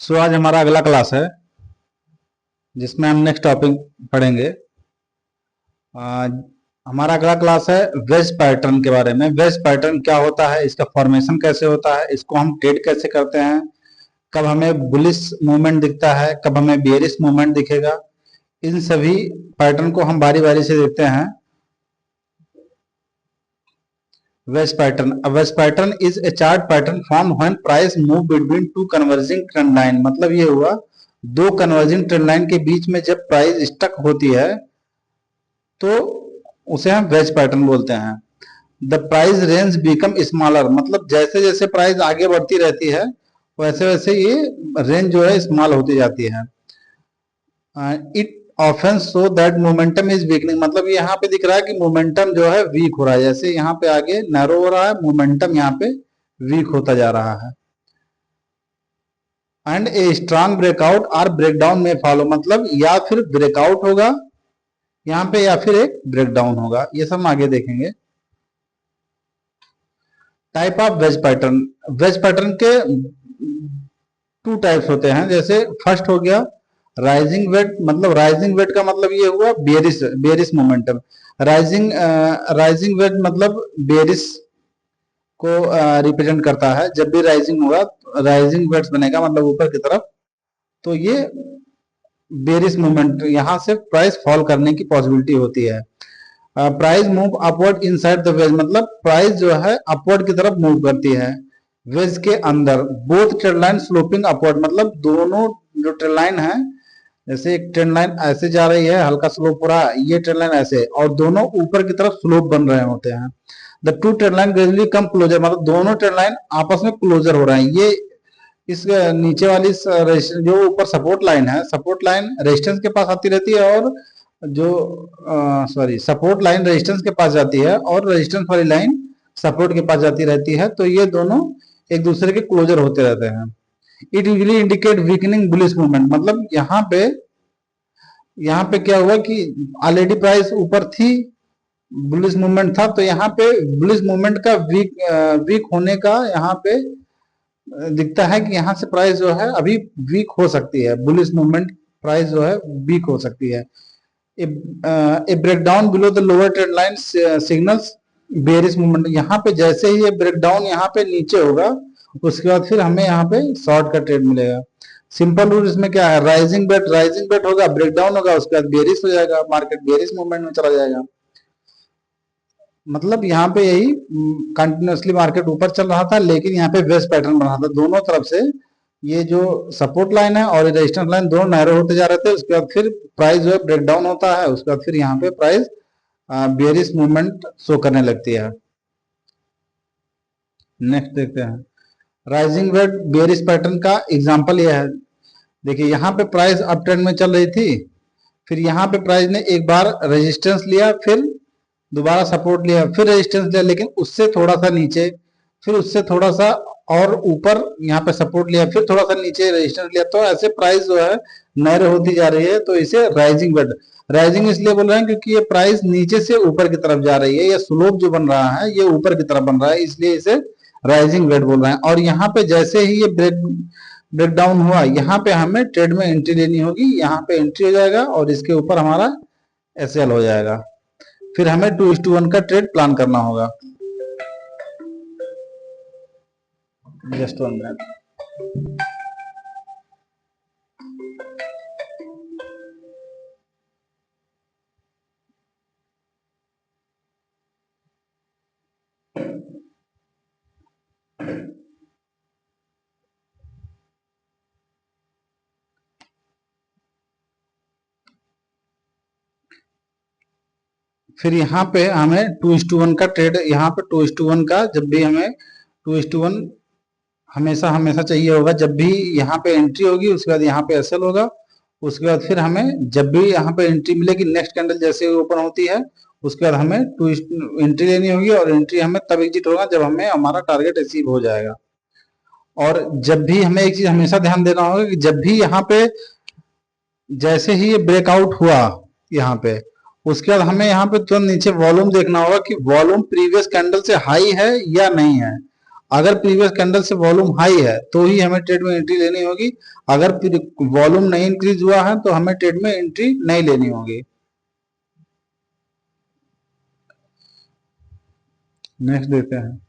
आज हमारा अगला क्लास है जिसमें हम नेक्स्ट टॉपिक पढ़ेंगे। आज हमारा अगला क्लास है वेज पैटर्न के बारे में। वेज पैटर्न क्या होता है, इसका फॉर्मेशन कैसे होता है, इसको हम ट्रेड कैसे करते हैं, कब हमें बुलिश मूवमेंट दिखता है, कब हमें बेयरिश मूवमेंट दिखेगा, इन सभी पैटर्न को हम बारी बारी से देखते हैं। Wedge pattern. A wedge pattern is a chart pattern formed when price move between two converging trend line. मतलब ये हुआ दो कन्वर्जिंग ट्रेंड लाइन के बीच में जब प्राइस स्टक होती है तो उसे हम वेज पैटर्न बोलते हैं। The price range become smaller, मतलब जैसे जैसे प्राइस आगे बढ़ती रहती है वैसे वैसे ये रेंज जो है स्मॉल होती जाती है। It often so that momentum is weakening, मतलब यहाँ पे दिख रहा है कि मोमेंटम जो है वीक हो रहा है, जैसे यहाँ पे आगे नैरो हो रहा है, मोमेंटम यहाँ पे वीक होता जा रहा है। एंड ए स्ट्रांग ब्रेकआउट और ब्रेकडाउन में फॉलो, मतलब या फिर ब्रेकआउट होगा यहाँ पे या फिर एक ब्रेकडाउन होगा, ये सब हम आगे देखेंगे। Type of wedge pattern. Wedge pattern के टू टाइप्स होते हैं। जैसे फर्स्ट हो गया राइजिंग वेट, मतलब राइजिंग वेट का मतलब ये हुआ bearish bearish momentum. Rising wedge मतलब बेरिस को रिप्रेजेंट करता है। जब भी राइजिंग होगा राइजिंग वेट्स बनेगा, मतलब ऊपर की तरफ, तो ये बेरिस मूवमेंट, यहां से प्राइस फॉल करने की पॉसिबिलिटी होती है। Price move upward inside the ways, मतलब प्राइस जो है अपवर्ड की तरफ मूव करती है वेज के अंदर। Both trend line sloping upward, मतलब दोनों जो ट्रेंड लाइन है, जैसे एक ट्रेंड लाइन ऐसे जा रही है, हल्का स्लोप हो रहा है, ये ट्रेंड लाइन ऐसे, और दोनों ऊपर की तरफ स्लोप बन रहे होते हैं। The two trend line gradually come closer, मतलब दोनों ट्रेंड लाइन आपस में क्लोजर हो रहे हैं। ये इस नीचे वाली जो ऊपर सपोर्ट लाइन है, सपोर्ट लाइन रेजिस्टेंस के पास आती रहती है, और जो सपोर्ट लाइन रेजिस्टेंस के पास जाती है और रेजिस्टेंस वाली लाइन सपोर्ट के पास जाती रहती है, तो ये दोनों एक दूसरे के क्लोजर होते रहते हैं। It usually indicate weakening bullish movement, मतलब यहाँ पे क्या हुआ कि ऑलरेडी प्राइस ऊपर थी, बुलिश मूवमेंट था, तो यहाँ पे बुलिश मूवमेंट का वीक होने का यहाँ पे दिखता है कि यहाँ से प्राइस जो है अभी वीक हो सकती है, बुलिश मूवमेंट प्राइस जो है वीक हो सकती है। A breakdown below the lower trend line signals bearish movement, यहाँ पे जैसे ही ये ब्रेकडाउन यहाँ पे नीचे होगा उसके बाद फिर हमें यहाँ पे शॉर्ट का ट्रेड मिलेगा। सिंपल रूल इसमें क्या है, राइजिंग बेट होगा, ब्रेकडाउन होगा, उसके बाद बेरिश हो जाएगा, मार्केट बेरिश मूवमेंट में चला जाएगा। मतलब यहाँ पे यही कंटिन्यूसली मार्केट ऊपर चल रहा था, लेकिन यहाँ पे वेज पैटर्न बना था, दोनों तरफ से ये जो सपोर्ट लाइन है और रेजिस्टेंस लाइन दोनों नैरो होते जा रहे थे। उसके बाद फिर प्राइस जो है ब्रेकडाउन होता है, उसके बाद फिर यहाँ पे प्राइस बेरिश मूवमेंट शो करने लगती है। नेक्स्ट देखते हैं राइजिंग वेट बेरिश पैटर्न का एग्जांपल यह है। देखिए यहाँ पे प्राइस अप ट्रेंड में चल रही थी, फिर यहाँ पे प्राइस ने एक बार रेजिस्टेंस लिया, फिर दोबारा सपोर्ट लिया, फिर रेजिस्टेंस लिया, लेकिन उससे थोड़ा सा नीचे, फिर उससे थोड़ा सा और ऊपर यहाँ पे सपोर्ट लिया, फिर थोड़ा सा नीचे रेजिस्टेंस लिया, तो ऐसे प्राइस जो है नैरो होती जा रही है, तो इसे राइजिंग वेट, राइजिंग इसलिए बोल रहे हैं क्योंकि ये प्राइस नीचे से ऊपर की तरफ जा रही है, ये स्लोप जो बन रहा है ये ऊपर की तरफ बन रहा है, इसलिए इसे राइजिंग वेट बोल रहे हैं। और यहाँ पे जैसे ही ये ब्रेकडाउन हुआ, यहाँ पे हमें ट्रेड में एंट्री लेनी होगी, यहाँ पे एंट्री हो जाएगा और इसके ऊपर हमारा एसएल हो जाएगा, फिर हमें 2:1 का ट्रेड प्लान करना होगा। Just 1 minute. फिर यहाँ पे हमें 2:1 का ट्रेड, यहाँ पे 2:1 का जब भी हमें 2:1 हमेशा हमेशा चाहिए होगा, जब भी यहाँ पे एंट्री होगी उसके बाद यहाँ पे एसएल होगा, उसके बाद फिर हमें जब भी यहाँ पे एंट्री मिलेगी, नेक्स्ट कैंडल जैसे ओपन होती है उसके बाद हमें एंट्री लेनी होगी, और एंट्री हमें तब एग्जिट होगा जब हमें हमारा टारगेट अचीव हो जाएगा। और जब भी हमें एक चीज हमेशा ध्यान देना होगा कि जब भी यहाँ पे जैसे ही ये ब्रेकआउट हुआ यहाँ पे, उसके बाद हमें यहाँ पे तुरंत नीचे वॉल्यूम देखना होगा कि वॉल्यूम प्रीवियस कैंडल से हाई है या नहीं है। अगर प्रीवियस कैंडल से वॉल्यूम हाई है तो ही हमें ट्रेड में एंट्री लेनी होगी, अगर वॉल्यूम नहीं इंक्रीज हुआ है तो हमें ट्रेड में एंट्री नहीं लेनी होगी। नेक्स्ट देखते हैं,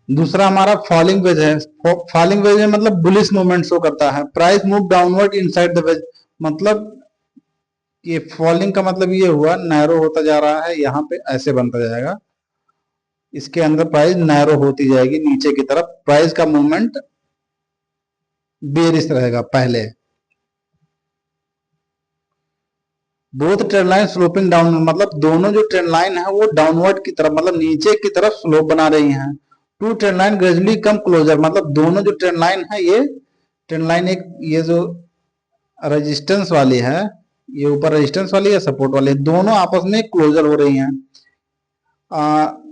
दूसरा हमारा फॉलिंग वेज है। फॉलिंग वेज में मतलब बुलिश मूवमेंट शो करता है। Price move downward inside the ways, मतलब ये फॉलिंग का मतलब ये हुआ नैरो होता जा रहा है, यहाँ पे ऐसे बनता जाएगा, इसके अंदर प्राइस नैरो होती जाएगी नीचे की तरफ, प्राइस का मूवमेंट बेरिश रहेगा पहले। Both trend line sloping down, मतलब दोनों जो ट्रेंड लाइन है वो डाउनवर्ड की तरफ, मतलब नीचे की तरफ स्लोप बना रही हैं। Two trend line gradually come closer, मतलब दोनों जो ट्रेंड लाइन है, ये ट्रेंड लाइन एक ये जो रेजिस्टेंस वाली है, ये ऊपर रेजिस्टेंस वाली है, सपोर्ट वाली है, दोनों आपस में क्लोजर हो रही हैं।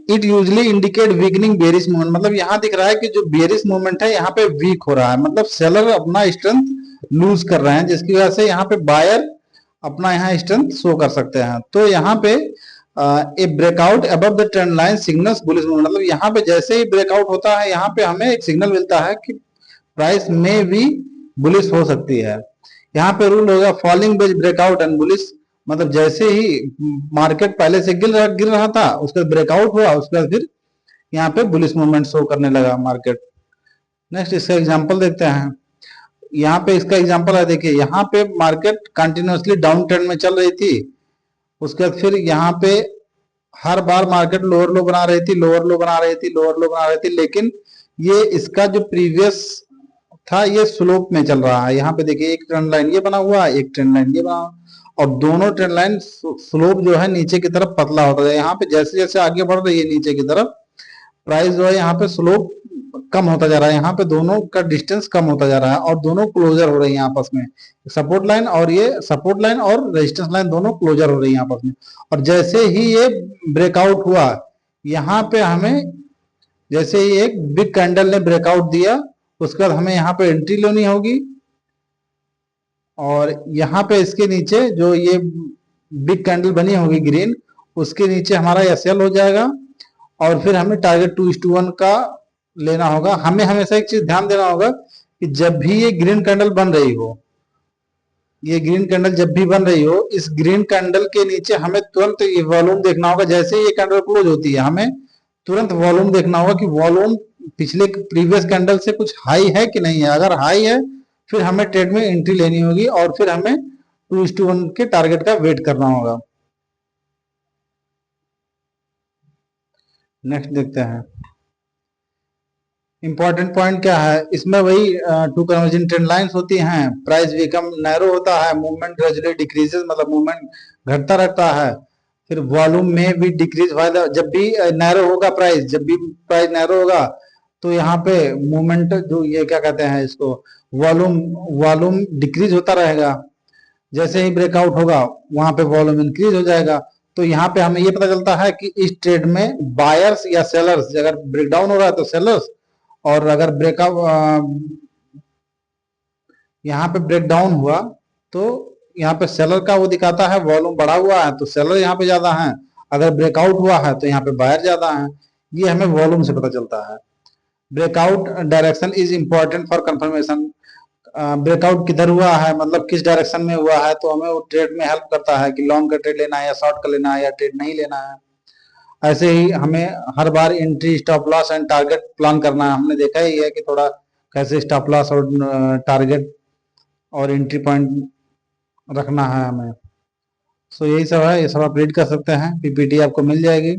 It usually indicate weakening bearish movement, मतलब यहाँ दिख रहा है कि जो बेरिश मूवमेंट है यहाँ पे वीक हो रहा है, मतलब सेलर अपना स्ट्रेंथ लूज कर रहे हैं, जिसकी वजह से यहाँ पे बायर अपना यहाँ स्ट्रेंथ शो कर सकते हैं। तो यहाँ पे a breakout above the trend line signals bullish movement, मतलब यहाँ पे जैसे ही ब्रेकआउट होता है यहाँ पे हमें एक सिग्नल मिलता है कि प्राइस में भी बुलिश हो सकती है। यहाँ पे रूल होगा falling veg breakout and bullish, मतलब जैसे ही मार्केट पहले से गिर रहा था, उसके बाद ब्रेकआउट हुआ, उसके बाद फिर यहाँ पे बुलिश मूवमेंट शो करने लगा मार्केट। नेक्स्ट इसका एग्जांपल देखते हैं, यहाँ पे इसका एग्जांपल है, देखिए यहाँ पे मार्केट कंटिन्यूअसली डाउन ट्रेंड में चल रही थी, उसके बाद फिर यहाँ पे हर बार मार्केट लोअर लो बना रही थी, लोअर लो बना रही थी, लोअर लो बना रही थी, लेकिन ये इसका जो प्रीवियस था ये स्लोप में चल रहा है। यहाँ पे देखिए एक ट्रेंड लाइन ये बना हुआ है, एक ट्रेंड लाइन ये बना, और दोनों ट्रेंड लाइन स्लोप जो है नीचे की तरफ पतला होता है। यहाँ पे जैसे जैसे आगे बढ़ रही है नीचे की तरफ, प्राइस जो है यहाँ पे स्लोप कम होता जा रहा है, यहाँ पे दोनों का डिस्टेंस कम होता जा रहा है और दोनों क्लोजर हो रही है आपस में, सपोर्ट लाइन और ये सपोर्ट लाइन और रेजिस्टेंस लाइन दोनों क्लोजर हो रही है आपस में। और जैसे ही ये ब्रेकआउट हुआ, यहाँ पे हमें जैसे ही एक बिग कैंडल ने ब्रेकआउट दिया, उसके बाद हमें यहाँ पे एंट्री लेनी होगी, और यहाँ पे इसके नीचे जो ये बिग कैंडल बनी होगी ग्रीन, उसके नीचे हमारा एसएल हो जाएगा, और फिर हमें टारगेट 2:1 का लेना होगा। हमें हमेशा एक चीज ध्यान देना होगा कि जब भी ये ग्रीन कैंडल बन रही हो, ये ग्रीन कैंडल जब भी बन रही हो, इस ग्रीन कैंडल के नीचे हमें तुरंत ये वॉल्यूम देखना होगा। जैसे ये कैंडल क्लोज होती है, हमें तुरंत वॉल्यूम देखना होगा कि वॉल्यूम पिछले प्रीवियस कैंडल से कुछ हाई है कि नहीं है। अगर हाई है फिर हमें ट्रेड में एंट्री लेनी होगी, और फिर हमें 2:1 के टारगेट का वेट करना होगा। नेक्स्ट देखते हैं, इंपॉर्टेंट पॉइंट क्या है इसमें, वही टू कन्वर्जिंग ट्रेंड लाइंस होती हैं, प्राइस बिकम नैरो होता है, मूवमेंट ग्रेजुअली डिक्रीजेस, मतलब मूवमेंट घटता रहता है, फिर वॉल्यूम में भी डिक्रीज फायदा, जब भी नैरो होगा प्राइस, जब भी प्राइस नैरो होगा तो यहाँ पे मूवमेंट जो ये क्या कहते हैं इसको, वॉल्यूम वॉल्यूम डिक्रीज होता रहेगा। जैसे ही ब्रेकआउट होगा वहां पे वॉल्यूम इंक्रीज हो जाएगा। तो यहाँ पे हमें ये पता चलता है कि इस ट्रेड में बायर्स या सेलर्स, अगर ब्रेकडाउन हो रहा है तो सेलर्स, और अगर ब्रेकआउट यहाँ पे ब्रेकडाउन हुआ तो यहाँ पे सेलर का वो दिखाता है वॉल्यूम बढ़ा हुआ है तो सेलर यहाँ पे ज्यादा है, अगर ब्रेकआउट हुआ है तो यहाँ पे बायर ज्यादा है। ये हमें वॉल्यूम से पता चलता है। Breakout direction is important for confirmation, breakout किधर हुआ है, मतलब किस डायरेक्शन में हुआ है, तो हमें वो ट्रेड में हेल्प करता है कि लॉन्ग का ट्रेड लेना है या शॉर्ट का लेना है या ट्रेड नहीं लेना है। ऐसे ही हमें हर बार entry, stop loss and target plan करना है। हमने देखा ही है कि थोड़ा कैसे स्टॉप लॉस और टारगेट और एंट्री पॉइंट रखना है हमें। सो यही सब है, ये सब आप रीड कर सकते हैं, पीपीटी आपको मिल जाएगी।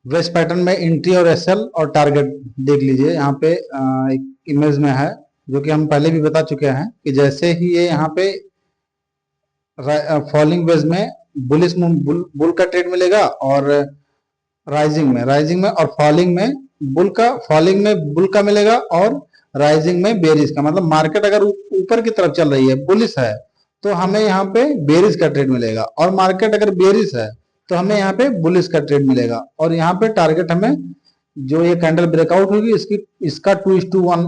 वेस्ट पैटर्न में एंट्री और एसएल और टारगेट देख लीजिए, यहाँ पे एक इमेज में है जो कि हम पहले भी बता चुके हैं कि जैसे ही ये यहाँ पे फॉलिंग वेज में बुलिश बुल का ट्रेड मिलेगा, और राइजिंग में और फॉलिंग में बुल का मिलेगा, और राइजिंग में बेरिश का, मतलब मार्केट अगर ऊपर की तरफ चल रही है, बुलिश है, तो हमें यहाँ पे बेरिश का ट्रेड मिलेगा, और मार्केट अगर बेरिश है तो हमें यहाँ पे बुलिश का ट्रेड मिलेगा। और यहाँ पे टारगेट हमें जो ये कैंडल ब्रेकआउट होगी इसका 2:1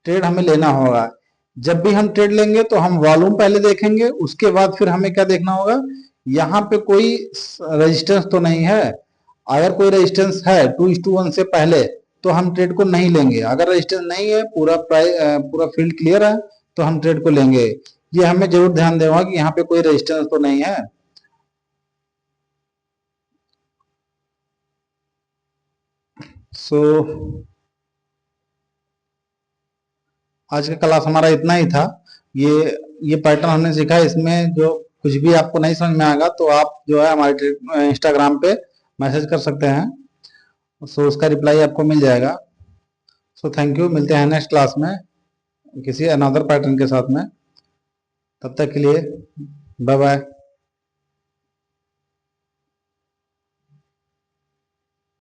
ट्रेड हमें लेना होगा। जब भी हम ट्रेड लेंगे तो हम वॉल्यूम पहले देखेंगे, उसके बाद फिर हमें क्या देखना होगा, यहाँ पे कोई रेजिस्टेंस तो नहीं है, अगर कोई रेजिस्टेंस है 2:1 से पहले तो हम ट्रेड को नहीं लेंगे। अगर रेजिस्टेंस नहीं है, पूरा प्राइस पूरा फील्ड क्लियर है, तो हम ट्रेड को लेंगे। ये हमें जरूर ध्यान देना कि यहाँ पे कोई रेजिस्टेंस तो नहीं है। सो आज का क्लास हमारा इतना ही था। ये पैटर्न हमने सीखा। इसमें जो कुछ भी आपको नहीं समझ में आएगा तो आप जो है हमारे इंस्टाग्राम पे मैसेज कर सकते हैं। सो उसका रिप्लाई आपको मिल जाएगा। So thank you. मिलते हैं नेक्स्ट क्लास में किसी अनदर पैटर्न के साथ में। तब तक के लिए बाय बाय।